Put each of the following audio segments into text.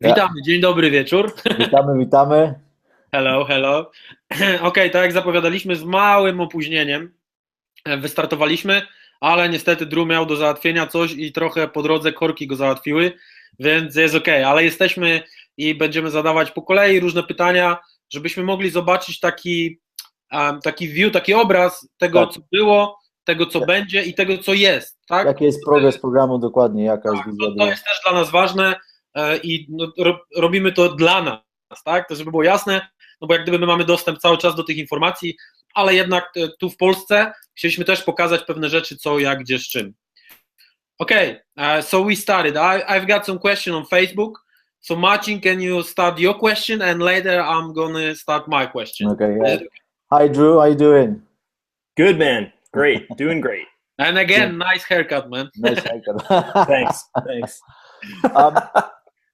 Ja, Witamy, dzień dobry wieczór. witamy, witamy. Hello, hello. Okej, tak jak zapowiadaliśmy, z małym opóźnieniem wystartowaliśmy, ale niestety Drew miał do załatwienia coś i trochę po drodze korki go załatwiły, więc jest okej, ale jesteśmy i będziemy zadawać po kolei różne pytania, żebyśmy mogli zobaczyć taki view, taki obraz tego, Tak, co było, tego, co będzie i tego, co jest, tak? jaki jest progres programu dokładnie, jaka jest Tak, wizja to dla... jest też dla nas ważne i no, robimy to dla nas, tak? To żeby było jasne, no bo jak gdyby my mamy dostęp cały czas do tych informacji, ale jednak tu w Polsce chcieliśmy też pokazać pewne rzeczy, co, jak, gdzie, z czym. Okay, so we started. I've got some question on Facebook. So Marcin, can you start your question and later I'm gonna start my question. Okay, yeah. Hi Drew, how you doing? Good, man. Great. Doing great. And again, nice haircut, man. Nice haircut. Thanks. Thanks. Um,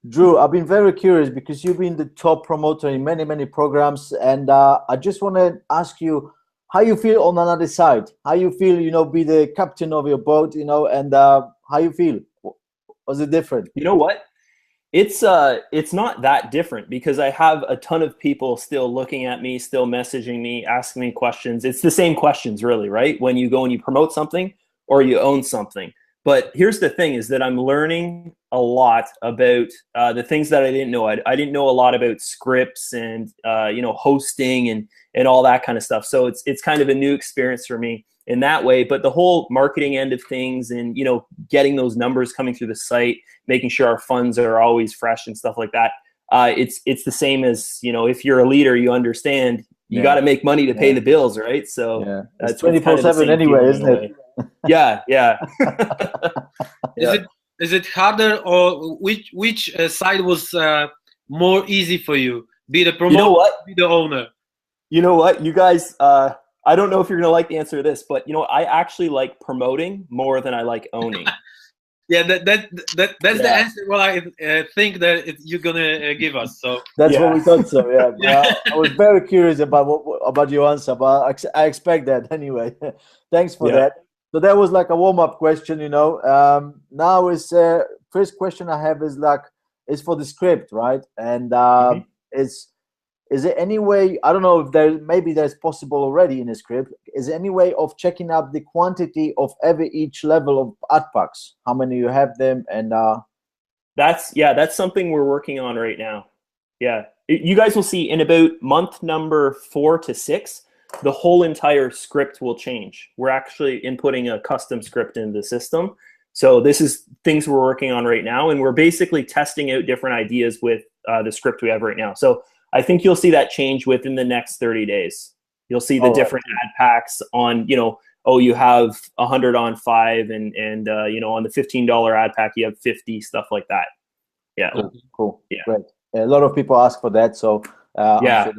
Drew, I've been very curious because you've been the top promoter in many, many programs, and I just want to ask you how you feel on another side. How you feel, be the captain of your boat, and how you feel? Was it different? You know what? It's not that different because I have a ton of people still looking at me, still messaging me, asking me questions. It's the same questions really, right? When you go and you promote something or you own something. But here's the thing is that I'm learning a lot about the things that I didn't know. I didn't know a lot about scripts and hosting and all that kind of stuff. So it's kind of a new experience for me in that way. But the whole marketing end of things and getting those numbers coming through the site, making sure our funds are always fresh and stuff like that. It's the same as if you're a leader, you understand you got to make money to pay the bills, right? So it's 24/7 anyway, isn't it? Yeah. Is it harder, or which side was more easy for you? Be the promoter, be the owner. You know what, you guys? I don't know if you're gonna like the answer to this, but I actually like promoting more than I like owning. Yeah, that's the answer. Well, I think that you're gonna give us. So that's what we thought. So yeah. I was very curious about your answer, but I expect that anyway. Thanks for that. So that was like a warm-up question, Now is first question I have is for the script, right? And is there any way, I don't know if there's possible already in the script, is there any way of checking up the quantity of each level of ad packs? How many you have them? And that's something we're working on right now. Yeah. You guys will see in about month number 4 to 6, the whole entire script will change. We're actually inputting a custom script into the system. So this is things we're working on right now. And we're basically testing out different ideas with the script we have right now. So I think you'll see that change within the next 30 days. You'll see the different ad packs on, you have 100 on 5 and on the $15 ad pack, you have 50, stuff like that. Yeah. Cool. Yeah. Great. A lot of people ask for that. So yeah.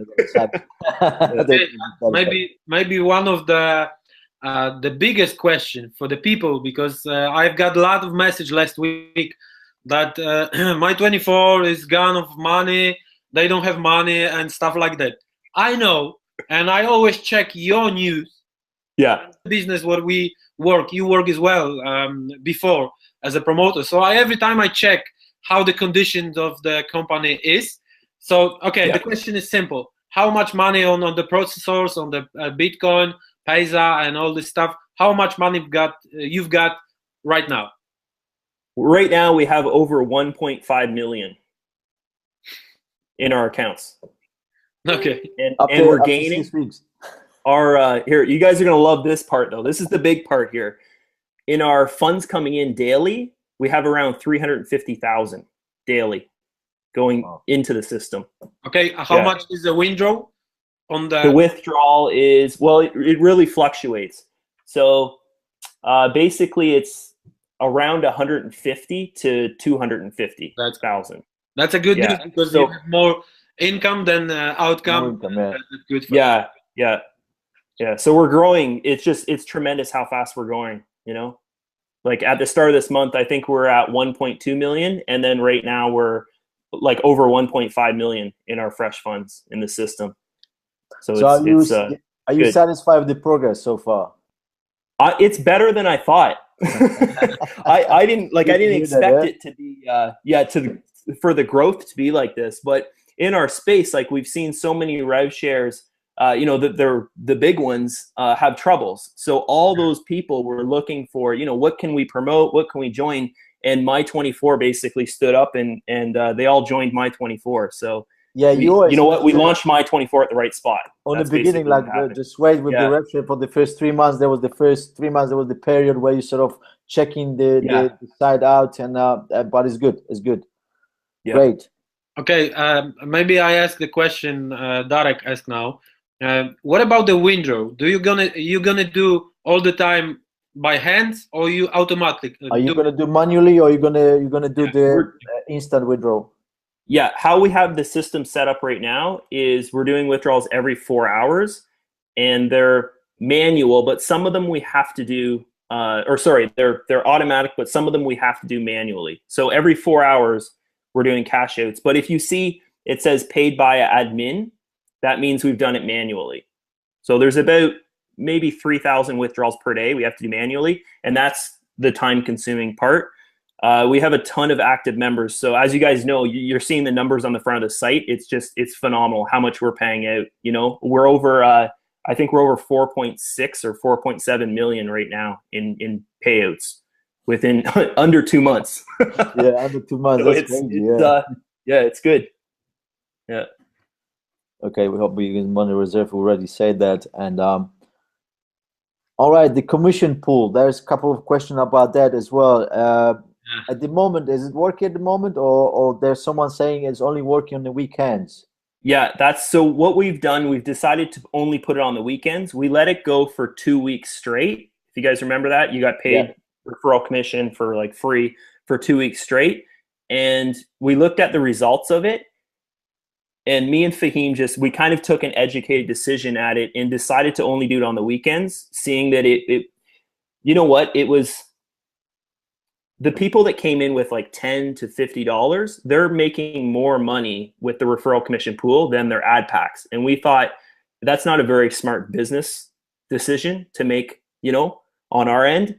Maybe one of the biggest question for the people, because I've got a lot of message last week that my 24 is gone of money, they don't have money and stuff like that. I know, and I always check your news. Yeah, business where we work, you work as well before as a promoter. So every time I check how the conditions of the company is. So the question is simple: how much money on the processors, on the Bitcoin, Pesa, and all this stuff? How much money you've got right now? Right now, we have over 1.5 million in our accounts. Okay, and we're gaining. Our here, you guys are gonna love this part though. This is the big part here. In our funds coming in daily, we have around 350,000 daily going into the system. Okay, how much is the withdrawal on the? The withdrawal is it really fluctuates. So basically, it's around 150 to 250,000. That's a good news because you have more income than outcome. That's good for you. Yeah. So we're growing. It's tremendous how fast we're going. Like at the start of this month, I think we're at 1.2 million, and then right now we're like over 1.5 million in our fresh funds in the system. So are you satisfied with the progress so far? It's better than I thought. I didn't expect it to be for the growth to be like this. But in our space, like we've seen so many rev shares, you know, that they're the big ones have troubles. So all those people were looking for, you know, what can we promote? What can we join? And My24 basically stood up and they all joined My24. So yeah, you know what? We launched My24 at the right spot. On the beginning, like just wait with the rev share for the first 3 months. There was the first 3 months. There was the period where you sort of checking the side out, and but it's good. It's good. Yeah. Great. Okay, maybe I ask the question Darek asked now. What about the windrow? You gonna do all the time by hands, or you automatically? Are you gonna do manually, or you gonna do the instant withdrawal? Yeah, how we have the system set up right now is we're doing withdrawals every 4 hours, and they're manual, but some of them we have to do. Or sorry, they're automatic, but some of them we have to do manually. So every 4 hours we're doing cash outs. But if you see it says paid by admin, that means we've done it manually. So there's about maybe 3,000 withdrawals per day we have to do manually, and that's the time-consuming part. We have a ton of active members. So as you guys know, you're seeing the numbers on the front of the site. It's phenomenal how much we're paying out. You know, we're over, I think we're over 4.6 or 4.7 million right now in payouts within under 2 months. Yeah, under 2 months. So that's crazy. Yeah, it's good. Yeah. Okay, we hope we use money reserve. We already said that. And all right, the commission pool. There's a couple of questions about that as well. At the moment, is it working at the moment, or there's someone saying it's only working on the weekends? Yeah, that's so what we've done. We've decided to only put it on the weekends. We let it go for 2 weeks straight. If you guys remember that, you got paid referral commission for like free for 2 weeks straight. And we looked at the results of it. And me and Fahim we kind of took an educated decision at it and decided to only do it on the weekends, seeing that it you know what, it was the people that came in with like $10 to $50, they're making more money with the referral commission pool than their ad packs. And we thought that's not a very smart business decision to make, you know, on our end.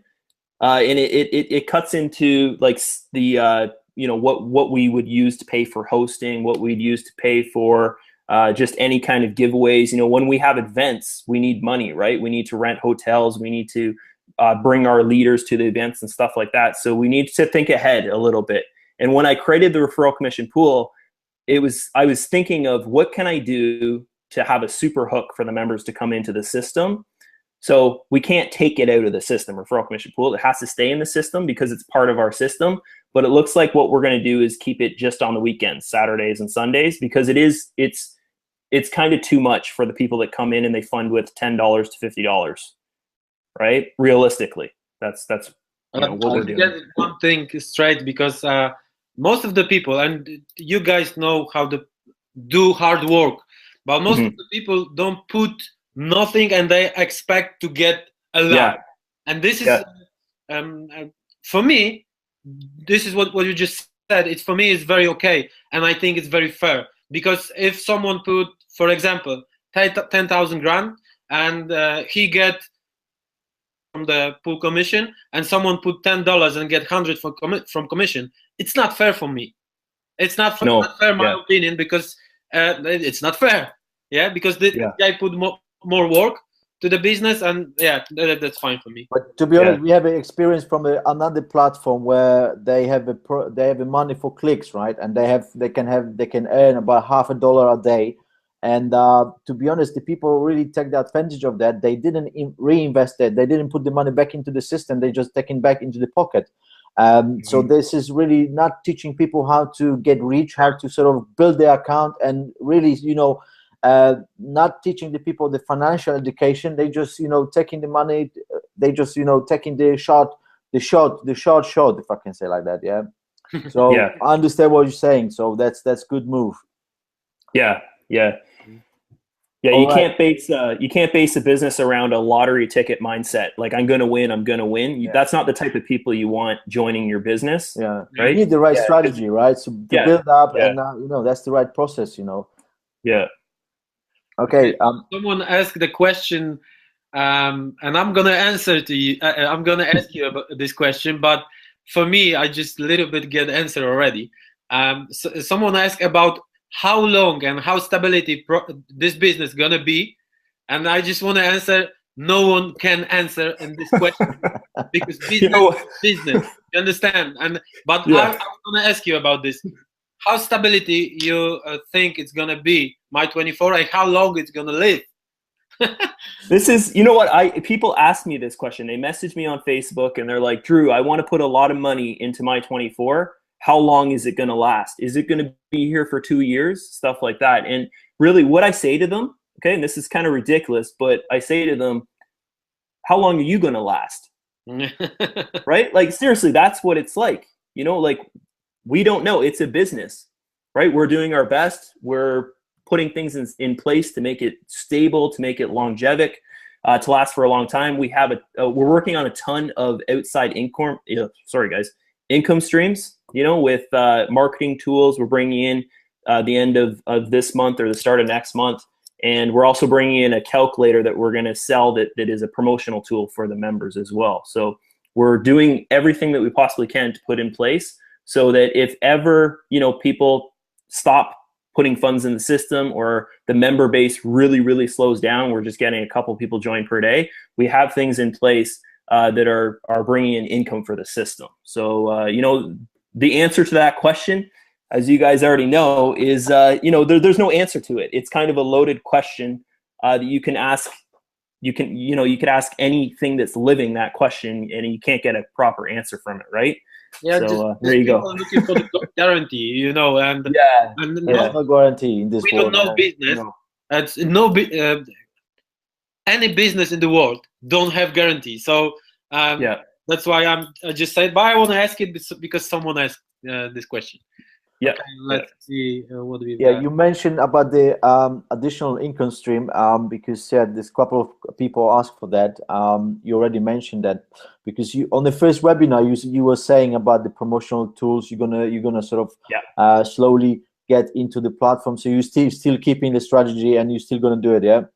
And it cuts into like the, you know, what we would use to pay for hosting, what we'd use to pay for just any kind of giveaways. You know, when we have events, we need money, right? We need to rent hotels. We need to bring our leaders to the events and stuff like that. So we need to think ahead a little bit. And when I created the referral commission pool, I was thinking of what can I do to have a super hook for the members to come into the system. So we can't take it out of the system, referral commission pool. It has to stay in the system because it's part of our system. But it looks like what we're going to do is keep it just on the weekends, Saturdays and Sundays, because it's kind of too much for the people that come in and they fund with $10 to $50. Right? Realistically, that's you know, what we're doing. Get one thing straight, because most of the people, and you guys know how to do hard work, but most of the people don't put nothing and they expect to get a lot. Yeah. And this is for me. This is what you just said. It's for me. It's very okay, and I think it's very fair, because if someone put, for example, 10,000 grand and he get from the pool commission, and someone put $10 and get 100 from commission, it's not fair for me. It's not fair, not fair, my opinion, because it's not fair. Yeah, because the guy put more work to the business, and that's fine for me. But to be honest, we have an experience from another platform where they have a money for clicks, right? And they can earn about $50 a day. And to be honest, the people really take the advantage of that. They didn't reinvest it. They didn't put the money back into the system. They just taken back into the pocket. So this is really not teaching people how to get rich, how to sort of build their account, and really, you know, not teaching the people the financial education. They just, you know, taking the money. They just, you know, taking the short, if I can say like that. Yeah. So I understand what you're saying. So that's good move. Yeah. You can't base a business around a lottery ticket mindset. Like, I'm gonna win. Yeah. That's not the type of people you want joining your business. Yeah, right. You need the right strategy, right? So to build up, and you know, that's the right process. You know. Yeah. Okay. Someone asked the question, and I'm gonna answer to you. I'm gonna ask you about this question, but for me, I just a little bit get answer already. Someone asked about how long and how stability this business gonna be, and I just want to answer. No one can answer in this question because business is business. You understand? But yeah. I'm gonna ask you about this. How stability you think it's gonna be My24, and how long it's gonna live? This is, you know what, people ask me this question. They message me on Facebook and they're like, Drew, I want to put a lot of money into My24. How long is it going to last? Is it going to be here for 2 years? Stuff like that. And really what I say to them, okay, and this is kind of ridiculous, but I say to them, how long are you going to last? Right? Like, seriously, that's what it's like. You know, like, we don't know. It's a business, right? We're doing our best. We're putting things in place to make it stable, to make it longevic, to last for a long time. We have we're working on a ton of outside income, income streams, you know, with marketing tools. We're bringing in the end of this month or the start of next month. And we're also bringing in a calculator that we're going to sell that is a promotional tool for the members as well. So we're doing everything that we possibly can to put in place so that if ever, you know, people stop putting funds in the system or the member base really, really slows down, we're just getting a couple people join per day, we have things in place that are bringing in income for the system. So, you know, the answer to that question, as you guys already know, is, you know, there's no answer to it. It's kind of a loaded question that you can ask. You could ask anything that's living that question and you can't get a proper answer from it, right? Yeah, so there you go. Looking for the guarantee, you know, and no guarantee in this we world. don't know business. It's any business in the world don't have guarantee. So that's why I just said, but I want to ask it because someone asked this question. Yeah. Okay, let's see what we. You mentioned about the additional income stream because there's a couple of people asked for that. You already mentioned that because you on the first webinar you were saying about the promotional tools. You're gonna sort of slowly get into the platform. So you still keeping the strategy and you're still gonna do it,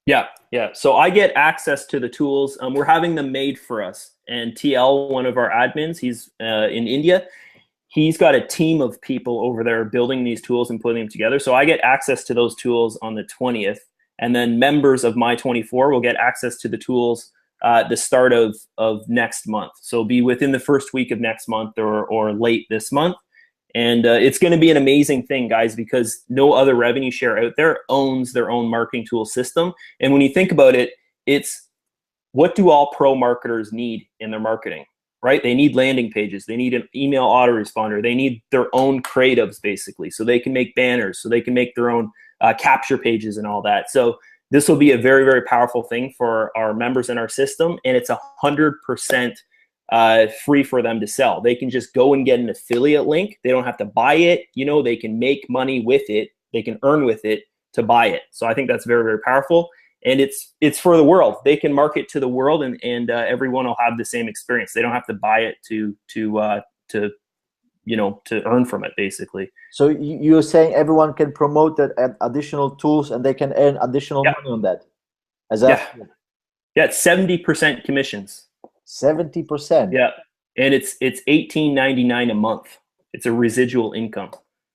Yeah. So I get access to the tools. We're having them made for us. And TL, one of our admins, he's in India. He's got a team of people over there building these tools and putting them together. So I get access to those tools on the 20th. And then members of My24 will get access to the tools the start of next month. So be within the first week of next month or late this month. And it's going to be an amazing thing, guys, because no other revenue share out there owns their own marketing tool system. And when you think about it, it's what do all pro marketers need in their marketing, right? They need landing pages. They need an email autoresponder. They need their own creatives, basically, so they can make banners, so they can make their own capture pages and all that. So this will be a very, very powerful thing for our members in our system. And it's 100% free for them to sell. They can just go and get an affiliate link. They don't have to buy it. You know, they can make money with it. They can earn with it to buy it. So I think that's very, very powerful. And it's for the world. They can market to the world, and everyone will have the same experience. They don't have to buy it to earn from it, basically. So you're saying everyone can promote that additional tools and they can earn additional money on that? It's 70% commissions. 70%. Yeah, and it's $18.99 a month. It's a residual income.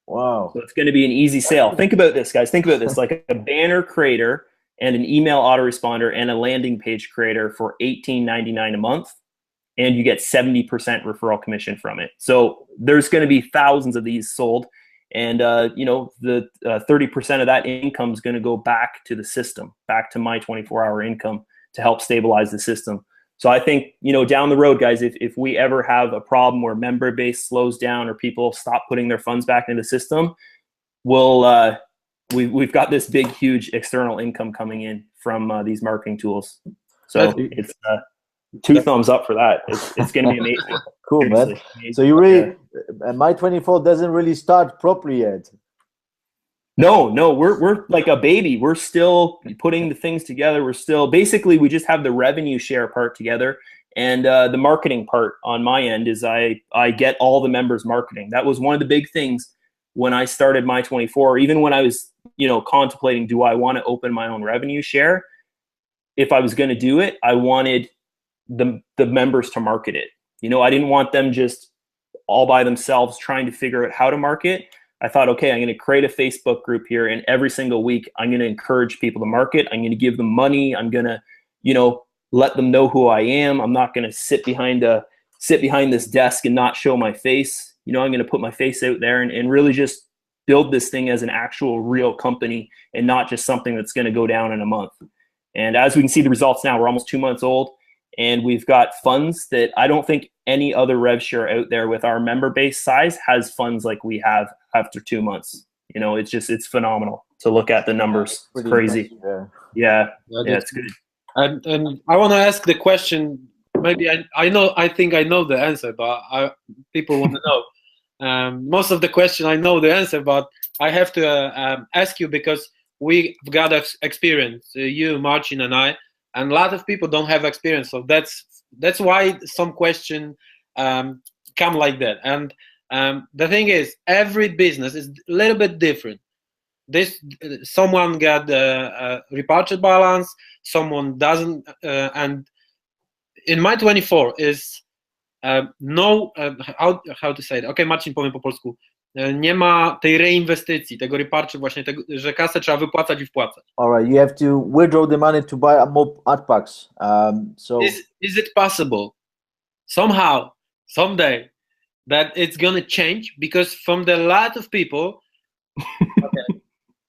Wow. So it's going to be an easy sale. Think about this, guys. Think about this: like a banner creator and an email autoresponder and a landing page creator for $18.99 a month, and you get 70% referral commission from it. So there's going to be thousands of these sold, and the 30% of that income is going to go back to the system, back to My24 income to help stabilize the system. So I think, down the road, guys, if we ever have a problem where member base slows down or people stop putting their funds back into the system, we've got this big, huge external income coming in from these marketing tools. So it's 2 thumbs up for that. It's going to be amazing. Cool, man. Amazing. So you really, My24 doesn't really start properly yet. No, we're like a baby. We're still putting the things together. We're still, basically, we just have the revenue share part together. And the marketing part on my end is I get all the members marketing. That was one of the big things when I started My24, even when I was, contemplating, do I want to open my own revenue share? If I was going to do it, I wanted the members to market it. I didn't want them just all by themselves trying to figure out how to market, I thought, okay, I'm going to create a Facebook group here, and every single week I'm going to encourage people to market. I'm going to give them money. I'm going to, you know, let them know who I am. I'm not going to sit behind this desk and not show my face. You know, I'm going to put my face out there and really just build this thing as an actual real company and not just something that's going to go down in a month. And as we can see the results now, we're almost 2 months old, and we've got funds that I don't think any other rev share out there with our member base size has funds like we have after 2 months. You know, it's phenomenal to look at the numbers. It's crazy. Yeah, it's good. And I want to ask the question. Maybe I think I know the answer, but people want to know. Most of the question I know the answer, but I have to ask you because we've got experience, you, Marcin, and I, and a lot of people don't have experience. So that's why some question come like that. And the thing is, every business is a little bit different. Someone got a repurchase balance, someone doesn't, and in My24 is no, how to say it? Okay, Marcin, powiem po polsku. Nie ma tej reinwestycji, tego repurchase właśnie, że kasę trzeba wypłacać i wpłacać. All right, you have to withdraw the money to buy more ad packs. So is it possible somehow, someday, that it's gonna change? Because from the lot of people,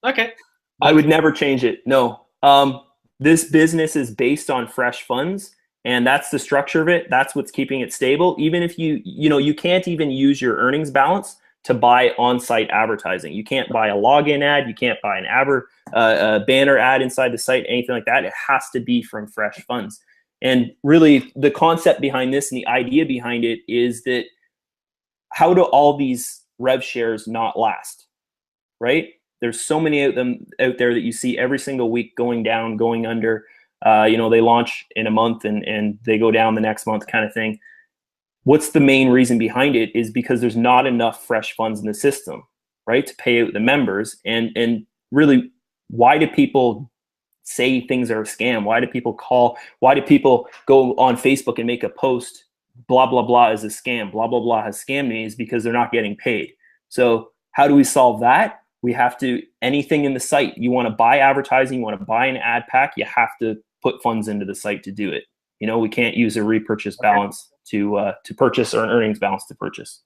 okay. I would never change it. No. This business is based on fresh funds, and that's the structure of it. That's what's keeping it stable. Even if you can't even use your earnings balance to buy on-site advertising. You can't buy a login ad. You can't buy a banner ad inside the site, anything like that. It has to be from fresh funds. And really, the concept behind this and the idea behind it is that how do all these rev shares not last, right? There's so many of them out there that you see every single week going down, going under. They launch in a month and they go down the next month kind of thing. What's the main reason behind it is because there's not enough fresh funds in the system, right, to pay out the members. And really, why do people say things are a scam? Why do people call? Why do people go on Facebook and make a post, blah, blah, blah is a scam, blah, blah, blah has scammed me? Is because they're not getting paid. So how do we solve that? We have to, anything in the site, you want to buy advertising, you want to buy an ad pack, you have to put funds into the site to do it. You know, we can't use a repurchase balance to purchase or an earnings balance to purchase.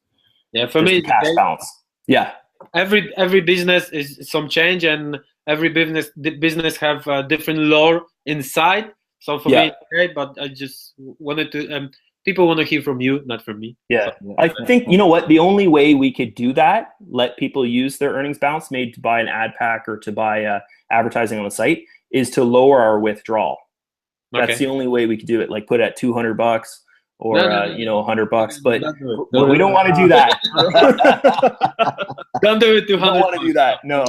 Yeah, for me, cash balance. Yeah. Every business is some change, and every business have a different lore inside. So for me, okay, but I just wanted to. People want to hear from you, not from me. Yeah, I think, you know what, the only way we could do that, let people use their earnings balance made to buy an ad pack or to buy advertising on the site, is to lower our withdrawal. That's the only way we could do it. Like put it at $200 or $100, but we don't want to do that. Don't do it. We don't want to do that. No.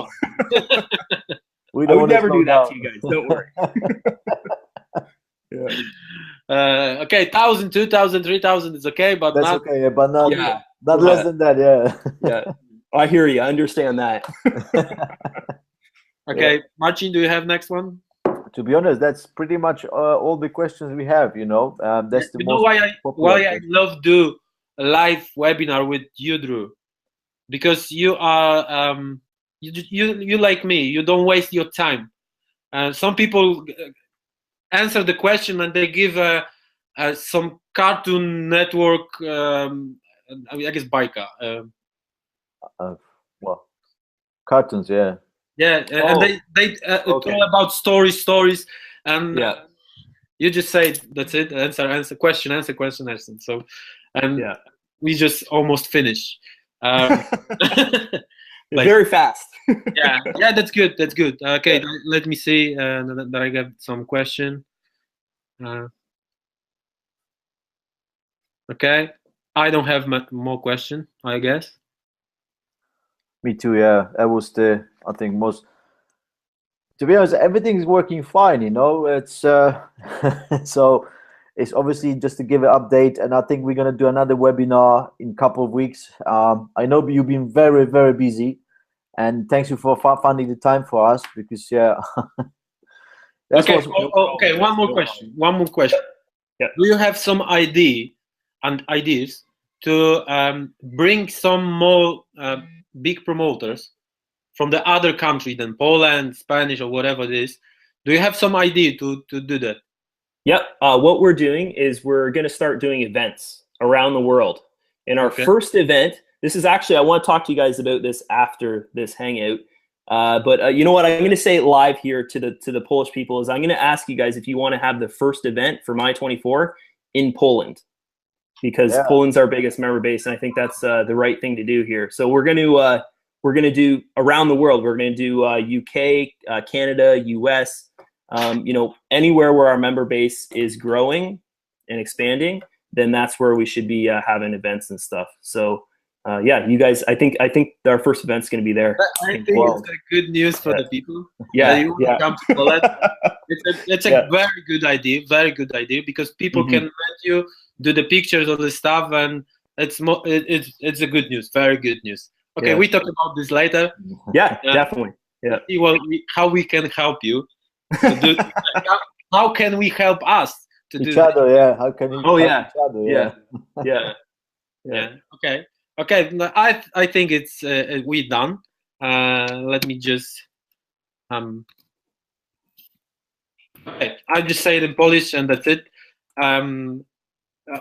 I would never do that to you guys. Don't worry. Yeah. Okay, 1,000, 2,000, 3,000 is okay, but that's not okay. Yeah, but not less than that. Yeah. Yeah. I hear you. I understand that. Okay, Marcin, do you have next one? To be honest, that's pretty much all the questions we have. You know, that's the most. Why I love do a live webinar with you, Drew, because you are you like me. You don't waste your time. Some people answer the question and they give some Cartoon Network, I guess Bajka. Well, cartoons, yeah. Yeah, and they talk about stories, and you just say that's it. Answer question, answer. So, and we just almost finish. Very fast. yeah, that's good. That's good. Okay, let me see that I got some question. Okay, I don't have more question, I guess. Me too. Yeah, that was I think most. To be honest, everything's working fine. You know, it's so it's obviously just to give an update, and I think we're gonna do another webinar in a couple of weeks. I know you've been very, very busy, and thanks you for finding the time for us because okay. Okay. One more question. Yeah. Do you have some ideas to bring some more big promoters from the other country than Poland, Spanish, or whatever it is. Do you have some idea to do that? Yep. What we're doing is we're going to start doing events around the world. In our first event, this is actually, I want to talk to you guys about this after this hangout. But you know what? I'm going to say it live here to the Polish people is I'm going to ask you guys if you want to have the first event for My24 in Poland, because Poland's our biggest member base, and I think that's the right thing to do here. So we're going to do around the world. We're going to do UK, Canada, US, you know, anywhere where our member base is growing and expanding, then that's where we should be having events and stuff. So. Yeah, you guys. I think our first event's going to be there. I think it's good news for the people. Yeah, Come to Poland. It's a very good idea. Very good idea, because people can let you do the pictures of the stuff, and it's a good news. Very good news. Okay, we talk about this later. Yeah, definitely. Yeah. See how we can help you. To do, how can we help us to do each other? Yeah. How can we? Oh help each other? Yeah. Okay, I think it's we done. Let me just okay, I'll just say it in Polish and that's it.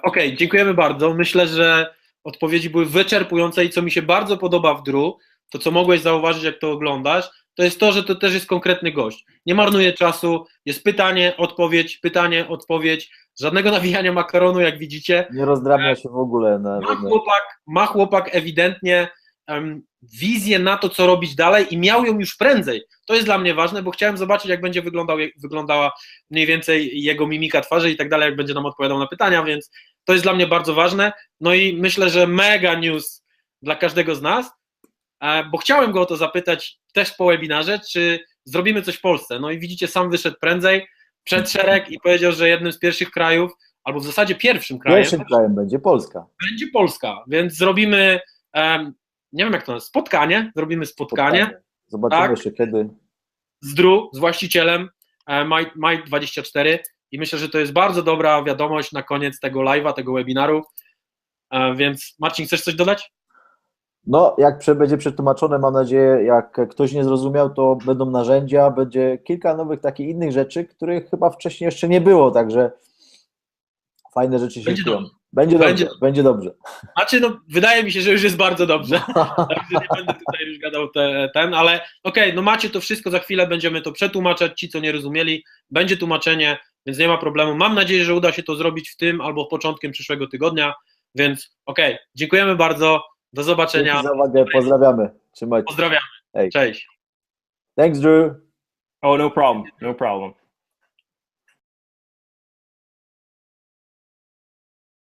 Okay, dziękujemy bardzo. Myślę, że odpowiedzi były wyczerpujące i co mi się bardzo podoba w Drew, to co mogłeś zauważyć, jak to oglądasz, to jest to, że to też jest konkretny gość. Nie marnuje czasu, jest pytanie, odpowiedź, żadnego nawijania makaronu, jak widzicie. Nie rozdrabnia się w ogóle. Ma chłopak ewidentnie wizję na to, co robić dalej i miał ją już prędzej. To jest dla mnie ważne, bo chciałem zobaczyć, jak będzie wyglądała mniej więcej jego mimika twarzy i tak dalej, jak będzie nam odpowiadał na pytania, więc to jest dla mnie bardzo ważne. No i myślę, że mega news dla każdego z nas, bo chciałem go o to zapytać też po webinarze, czy zrobimy coś w Polsce. No i widzicie, sam wyszedł prędzej, przed szereg i powiedział, że jednym z pierwszych krajów, albo w zasadzie pierwszym krajem będzie Polska. Będzie Polska, więc zrobimy, nie wiem jak to nazwać, zrobimy spotkanie. Zobaczymy jeszcze kiedy. Z Drew, z właścicielem Maj24 i myślę, że to jest bardzo dobra wiadomość na koniec tego live'a, tego webinaru, więc Marcin, chcesz coś dodać? No, jak będzie przetłumaczone, mam nadzieję, jak ktoś nie zrozumiał, to będą narzędzia, będzie kilka nowych takich innych rzeczy, których chyba wcześniej jeszcze nie było, także fajne rzeczy się dzieją. Będzie dobrze. Znaczy, no, wydaje mi się, że już jest bardzo dobrze, także nie będę tutaj już gadał ale okej, no macie to wszystko, za chwilę będziemy to przetłumaczać, ci co nie rozumieli, będzie tłumaczenie, więc nie ma problemu. Mam nadzieję, że uda się to zrobić w tym albo początkiem przyszłego tygodnia, więc dziękujemy bardzo. Do zobaczenia. Dzięki za uwagę. Pozdrawiamy. Trzymajcie. Pozdrawiamy. Cześć. Thanks, Drew. Oh, no problem. No problem.